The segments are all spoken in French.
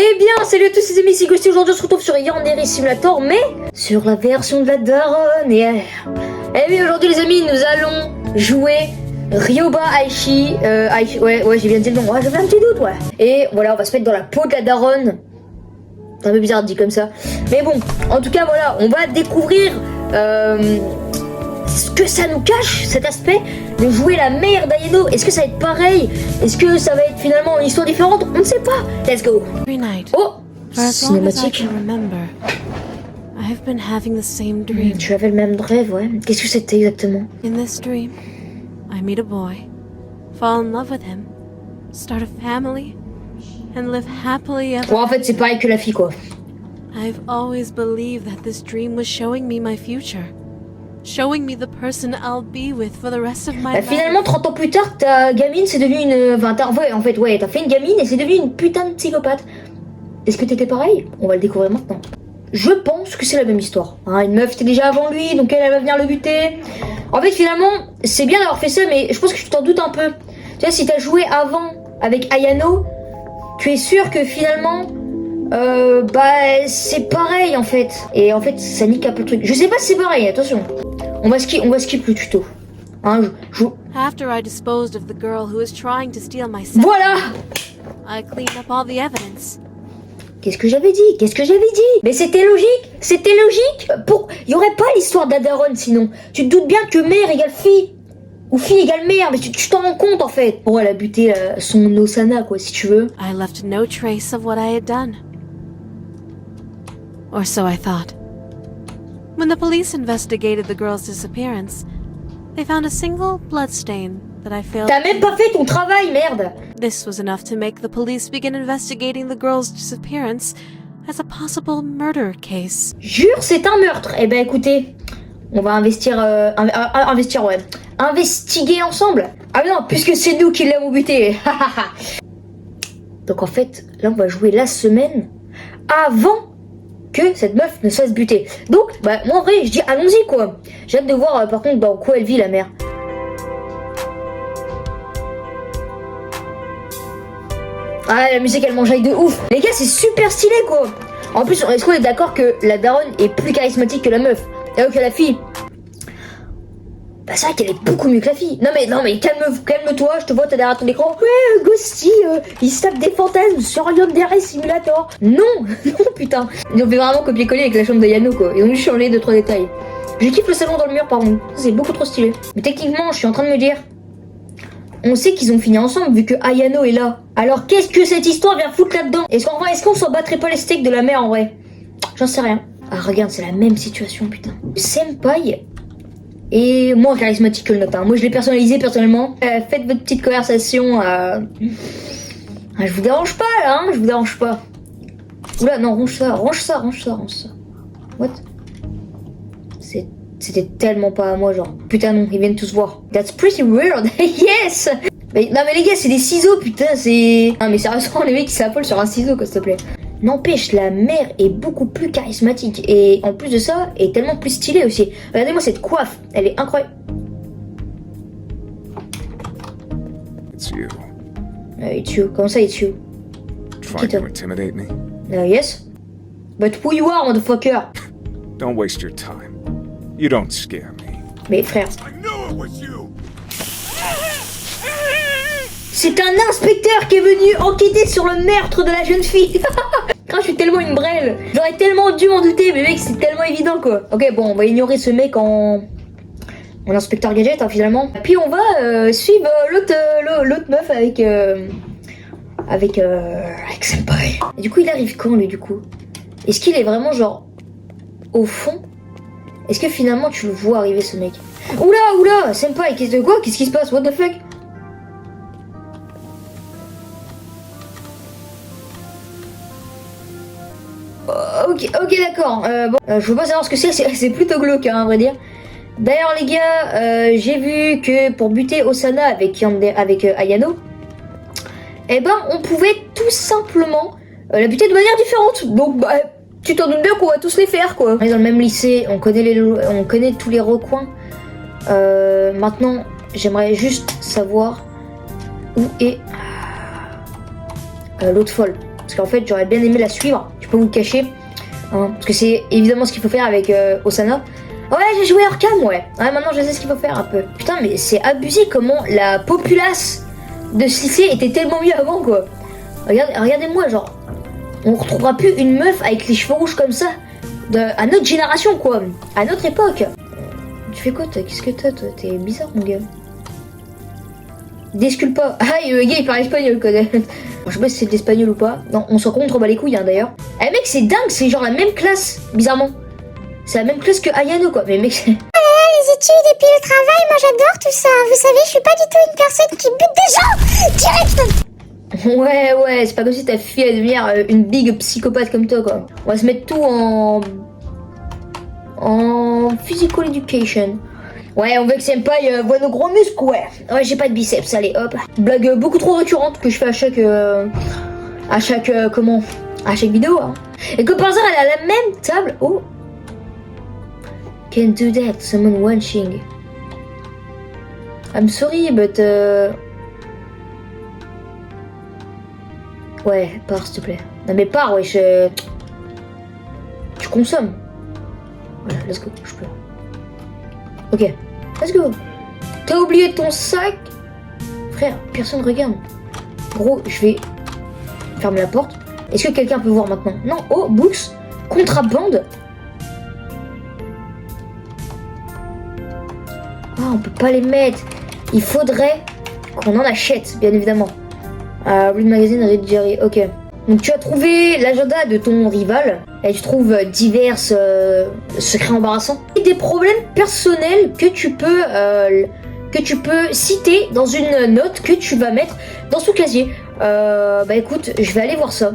Eh bien, salut à tous les amis, c'est Ghosty. Aujourd'hui, on se retrouve sur Yandere Simulator, mais sur la version de la daronne. Et bien, aujourd'hui, les amis, nous allons jouer Ryoba Aishi. Ouais, j'ai bien dit le nom. Ouais, j'avais un petit doute, ouais. Et voilà, on va se mettre dans la peau de la daronne. C'est un peu bizarre dit comme ça. Mais bon, en tout cas, voilà, on va découvrir ce que ça nous cache, cet aspect de jouer la mère d'Ayano. Est-ce que ça va être pareil? Est-ce que ça va être finalement une histoire différente? On ne sait pas. Let's go. Oh, cinématique. Tu avais le même rêve, ouais. Qu'est-ce que c'était exactement? In this dream, I meet a boy, fall in love with him, start a family, and live happily ever. Bon, en fait, c'est pareil que la fille, quoi. I've always believed that this dream was showing me my future, showing me the person I'll be with for the rest of my life. Finalement, 30 ans plus tard, ta gamine, c'est devenu une... Enfin, t'as fait une gamine et c'est devenu une putain de psychopathe. Est-ce que t'étais pareil? On va le découvrir maintenant. Je pense que c'est la même histoire. Hein, une meuf était déjà avant lui, donc elle va venir le buter. En fait, finalement, c'est bien d'avoir fait ça, mais je pense que tu t'en doutes un peu. Tu vois, si t'as joué avant avec Ayano, tu es sûr que finalement, c'est pareil en fait. Et en fait, ça nique un peu le truc. Je sais pas si c'est pareil, attention. On va skip le tuto. Hein, After I disposed of the girl who was trying to steal my son, Voilà. I cleaned up all the evidence. Qu'est-ce que j'avais dit? Mais c'était logique. Il y aurait pas l'histoire d'Adaron sinon. Tu te doutes bien que mère égale fille. Ou fille égale mère, mais tu t'en rends compte en fait. Bon, elle a buté son Osana, quoi, si tu veux. I left no trace of what I had done. Or so I thought. When the police investigated the girl's disappearance, they found a single bloodstain that I failed. T'as même pas fait ton travail, merde. This was enough to make the police begin investigating the girl's disappearance as a possible murder case. Jure, c'est un meurtre. Eh ben écoutez, on va investiguer ensemble. Ah non, puisque c'est nous qui l'avons buté. Donc en fait, là on va jouer la semaine avant que cette meuf ne se fasse buter. Donc, moi en vrai, je dis allons-y quoi. J'ai hâte de voir par contre dans quoi elle vit la mère. Ah, la musique elle m'enjaille de ouf. Les gars, c'est super stylé quoi. En plus, est-ce qu'on est d'accord que la daronne est plus charismatique que la meuf? Alors que la fille, c'est vrai qu'elle est beaucoup mieux que la fille. Non mais calme-toi, je te vois, t'as derrière ton écran. Ouais, Ghosty, il se tape des fantasmes sur Yandere Simulator. Non, putain. Ils ont fait vraiment copier-coller avec la chambre de Yano quoi. Ils ont juste changé 2-3 détails. Je kiffe le salon dans le mur par contre. C'est beaucoup trop stylé. Mais techniquement, je suis en train de me dire, on sait qu'ils ont fini ensemble vu que Ayano est là. Alors qu'est-ce que cette histoire vient foutre là-dedans? Est-ce qu'on s'en battrait pas les steaks de la mère en vrai? J'en sais rien. Ah regarde, c'est la même situation putain. Senpai est moins charismatique que le nôtre. Moi je l'ai personnalisé personnellement. Faites votre petite conversation. Je vous dérange pas là, hein, je vous dérange pas. Oula non, range ça. What? C'était tellement pas à moi, genre. Putain, non, ils viennent tous voir. That's pretty weird. Yes! Non, mais les gars, c'est des ciseaux, putain, c'est. Non, mais sérieusement, les mecs, ils s'affolent sur un ciseau, quoi, s'il te plaît. N'empêche, la mère est beaucoup plus charismatique. Et en plus de ça, est tellement plus stylée aussi. Regardez-moi cette coiffe. Elle est incroyable. It's you. It's you. Comment ça, it's you? Trying to intimidate me? Yes. But who you are, motherfucker? Don't waste your time. You don't scare me. Mais frère. I knew it was you. C'est un inspecteur qui est venu enquêter sur le meurtre de la jeune fille. Je suis tellement une brêle. J'aurais tellement dû m'en douter, mais mec, c'est tellement évident quoi. Ok, bon, on va ignorer ce mec en inspecteur gadget hein, finalement. Puis on va suivre l'autre meuf avec Senpai. Et du coup, il arrive quand lui du coup? Est-ce qu'il est vraiment genre au fond? Est-ce que finalement tu le vois arriver ce mec? Oula, Senpai, qu'est-ce qui se passe? What the fuck? Ok, d'accord. Je veux pas savoir ce que c'est plutôt glauque, hein, à vrai dire. D'ailleurs, les gars, j'ai vu que pour buter Osana avec Ayano, on pouvait tout simplement la buter de manière différente. Donc, tu t'en doutes bien qu'on va tous les faire, quoi. On est dans le même lycée, on connaît tous les recoins. Maintenant, j'aimerais juste savoir où est l'autre folle. Parce qu'en fait, j'aurais bien aimé la suivre. Je peux vous le cacher. Hein, parce que c'est évidemment ce qu'il faut faire avec Osana. Ouais, j'ai joué Arkham, ouais. Ouais, maintenant je sais ce qu'il faut faire un peu. Putain, mais c'est abusé comment la populace de ce lycée était tellement mieux avant, quoi. Regardez-moi, genre, on retrouvera plus une meuf avec les cheveux rouges comme ça à notre génération, quoi. À notre époque. Tu fais quoi, toi? Qu'est-ce que t'as, toi? T'es bizarre, mon gars. Discule pas. Ah, le gars, il parle espagnol, quoi. Je sais pas si c'est de l'espagnol ou pas. Non, on s'en contre, on bat les couilles, hein, d'ailleurs. Eh, mec, c'est dingue, c'est genre la même classe, bizarrement. C'est la même classe que Ayano, quoi. Mais mec, c'est... Les études et puis le travail, moi j'adore tout ça. Vous savez, je suis pas du tout une personne qui bute des gens direct. Ouais, c'est pas comme si ta fille allait devenir une big psychopathe comme toi, quoi. On va se mettre tout en physical education. Ouais, on veut que Senpai voit nos gros muscles, ouais. Ouais, j'ai pas de biceps, allez, hop. Blague beaucoup trop récurrente que je fais à chaque vidéo, hein. Et que par hasard, elle a la même table. Oh. Can't do that, someone watching. I'm sorry, but ouais, pars s'il te plaît. Non mais pars, ouais, tu consommes. Voilà, let's go, je peux. Ok, let's go. T'as oublié ton sac? Frère, personne regarde. Gros, je vais fermer la porte. Est-ce que quelqu'un peut voir maintenant? Non, oh, books, contrabande. Ah, on peut pas les mettre. Il faudrait qu'on en achète, bien évidemment. Read Magazine, Read Jerry, ok. Donc tu as trouvé l'agenda de ton rival. Et tu trouves divers secrets embarrassants. Et des problèmes personnels que tu peux citer dans une note que tu vas mettre dans son casier. Bah écoute, je vais aller voir ça.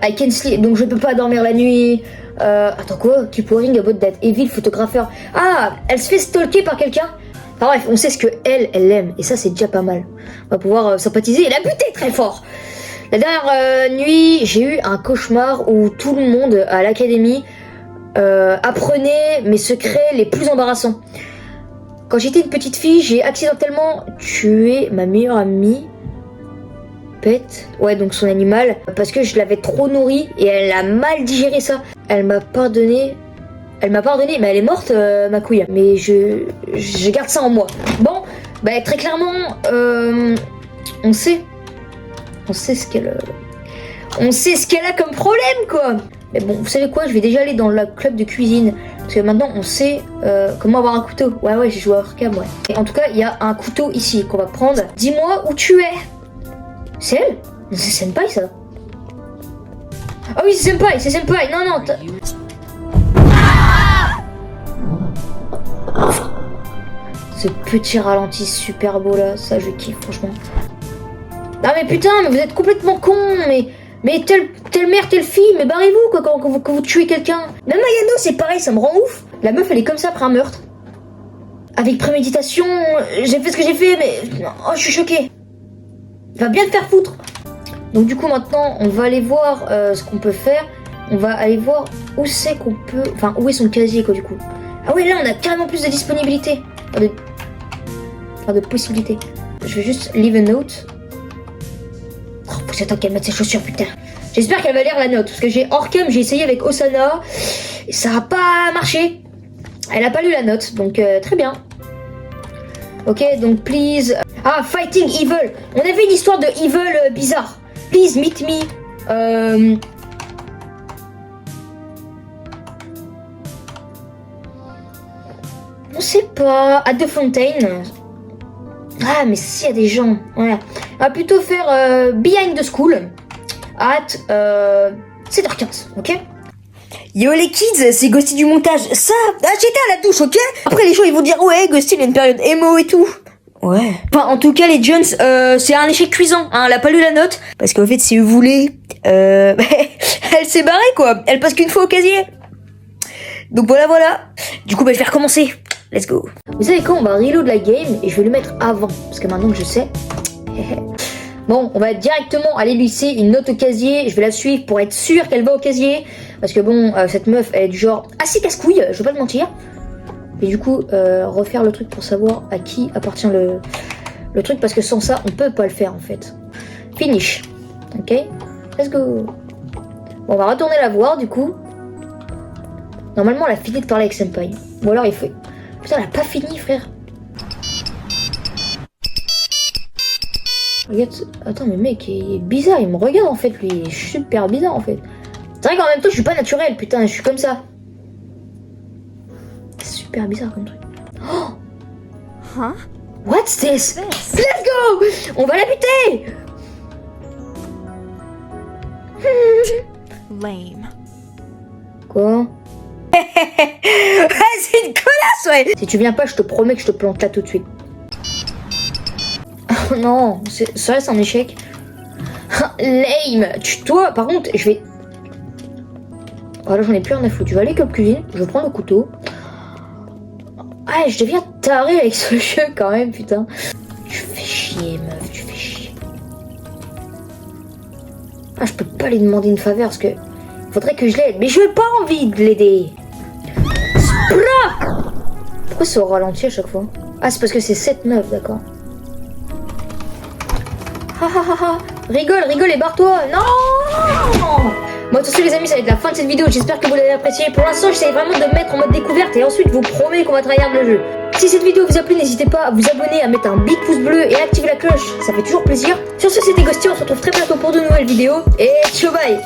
I can sleep, donc je peux pas dormir la nuit. Attends quoi? Keep worrying about that evil photographeur. Ah, elle se fait stalker par quelqu'un. Enfin bref, on sait ce que elle aime. Et ça, c'est déjà pas mal. On va pouvoir sympathiser et la buter très fort. La dernière nuit, j'ai eu un cauchemar où tout le monde à l'académie apprenait mes secrets les plus embarrassants. Quand j'étais une petite fille, j'ai accidentellement tué ma meilleure amie. Pet, ouais, donc son animal, parce que je l'avais trop nourrie et elle a mal digéré ça. Elle m'a pardonné, mais elle est morte, ma couille. Mais je garde ça en moi. Bon, bah très clairement, on sait ce qu'elle a comme problème, quoi. Mais bon, vous savez quoi, je vais déjà aller dans le club de cuisine. Parce que maintenant, on sait comment avoir un couteau. Ouais, j'ai joué à Arkham, ouais. Et en tout cas, il y a un couteau ici qu'on va prendre. Dis-moi où tu es. C'est elle? C'est Senpai, ça. Ah oui, c'est Senpai. Non. Ce petit ralenti super beau là, ça je kiffe franchement. Ah mais putain, mais vous êtes complètement con, mais telle mère, telle fille, mais barrez-vous quoi quand vous tuez quelqu'un. Même Ayano c'est pareil, ça me rend ouf. La meuf elle est comme ça après un meurtre. Avec préméditation, j'ai fait ce que j'ai fait, mais oh je suis choquée. Va bien te faire foutre. Donc du coup maintenant on va aller voir ce qu'on peut faire. On va aller voir où c'est qu'on peut... Enfin où est son casier quoi du coup. Ah ouais là on a carrément plus de disponibilité. Enfin de possibilités. Je vais juste leave a note. Oh faut attendre qu'elle mette ses chaussures putain. J'espère qu'elle va lire la note. Parce que j'ai Arkham, j'ai essayé avec Osana. Et ça a pas marché. Elle a pas lu la note. Donc très bien. Ok donc please... Ah, Fighting Evil. On avait une histoire de Evil bizarre. Please meet me. On sait pas. At the Fontaine. Ah, mais s'il y a des gens. Voilà. On va plutôt faire Behind the School. At 7h15. Ok? Yo les kids, c'est Ghosty du montage. Ça, j'étais à la douche, ok? Après les gens ils vont dire ouais, Ghosty il a une période emo et tout. Ouais. Enfin, en tout cas, les Jones, c'est un échec cuisant. Hein, elle a pas lu la note. Parce qu'en fait, si vous voulez, elle s'est barrée, quoi. Elle passe qu'une fois au casier. Donc voilà. Du coup, je vais recommencer. Let's go. Vous savez quoi, on va reload la game et je vais le mettre avant. Parce que maintenant que je sais. Bon, on va directement aller laisser une note au casier. Je vais la suivre pour être sûr qu'elle va au casier. Parce que bon, cette meuf, elle est du genre assez casse-couille, je vais pas te mentir. Et du coup, refaire le truc pour savoir à qui appartient le truc, parce que sans ça, on peut pas le faire en fait. Finish. Ok. Let's go. Bon, on va retourner la voir, du coup. Normalement, elle a fini de parler avec Senpai. Ou alors, il faut... Putain, elle a pas fini, frère. Regarde... Attends, mais mec, il est bizarre. Il me regarde, en fait, lui. Il est super bizarre, en fait. C'est vrai qu'en même temps, je suis pas naturel, putain. Je suis comme ça. C'est super bizarre, comme truc. Oh! Huh? What's this? Let's go! On va la buter! Lame. Quoi? C'est une connasse, ouais! Si tu viens pas, je te promets que je te plante là tout de suite. Oh non, ça reste un échec. Lame! Toi, par contre, je vais... Voilà, j'en ai plus rien à foutre. Tu vas aller comme cuisine, je prends le couteau. Ah, je deviens taré avec ce jeu quand même, putain. Tu fais chier, meuf, tu fais chier. Ah, je peux pas lui demander une faveur parce que... Faudrait que je l'aide, mais je n'ai pas envie de l'aider. Splat! Pourquoi c'est au ralenti à chaque fois? Ah, c'est parce que c'est 7-9, d'accord. Ha ha ha ha. Rigole, rigole et barre-toi. Non! Bon, attention les amis, ça va être la fin de cette vidéo. J'espère que vous l'avez apprécié. Pour l'instant, j'essaie vraiment de me mettre en mode découverte et ensuite, je vous promets qu'on va tryhard le jeu. Si cette vidéo vous a plu, n'hésitez pas à vous abonner, à mettre un big pouce bleu et à activer la cloche. Ça fait toujours plaisir. Sur ce, c'était Ghosty. On se retrouve très bientôt pour de nouvelles vidéos. Et ciao, bye!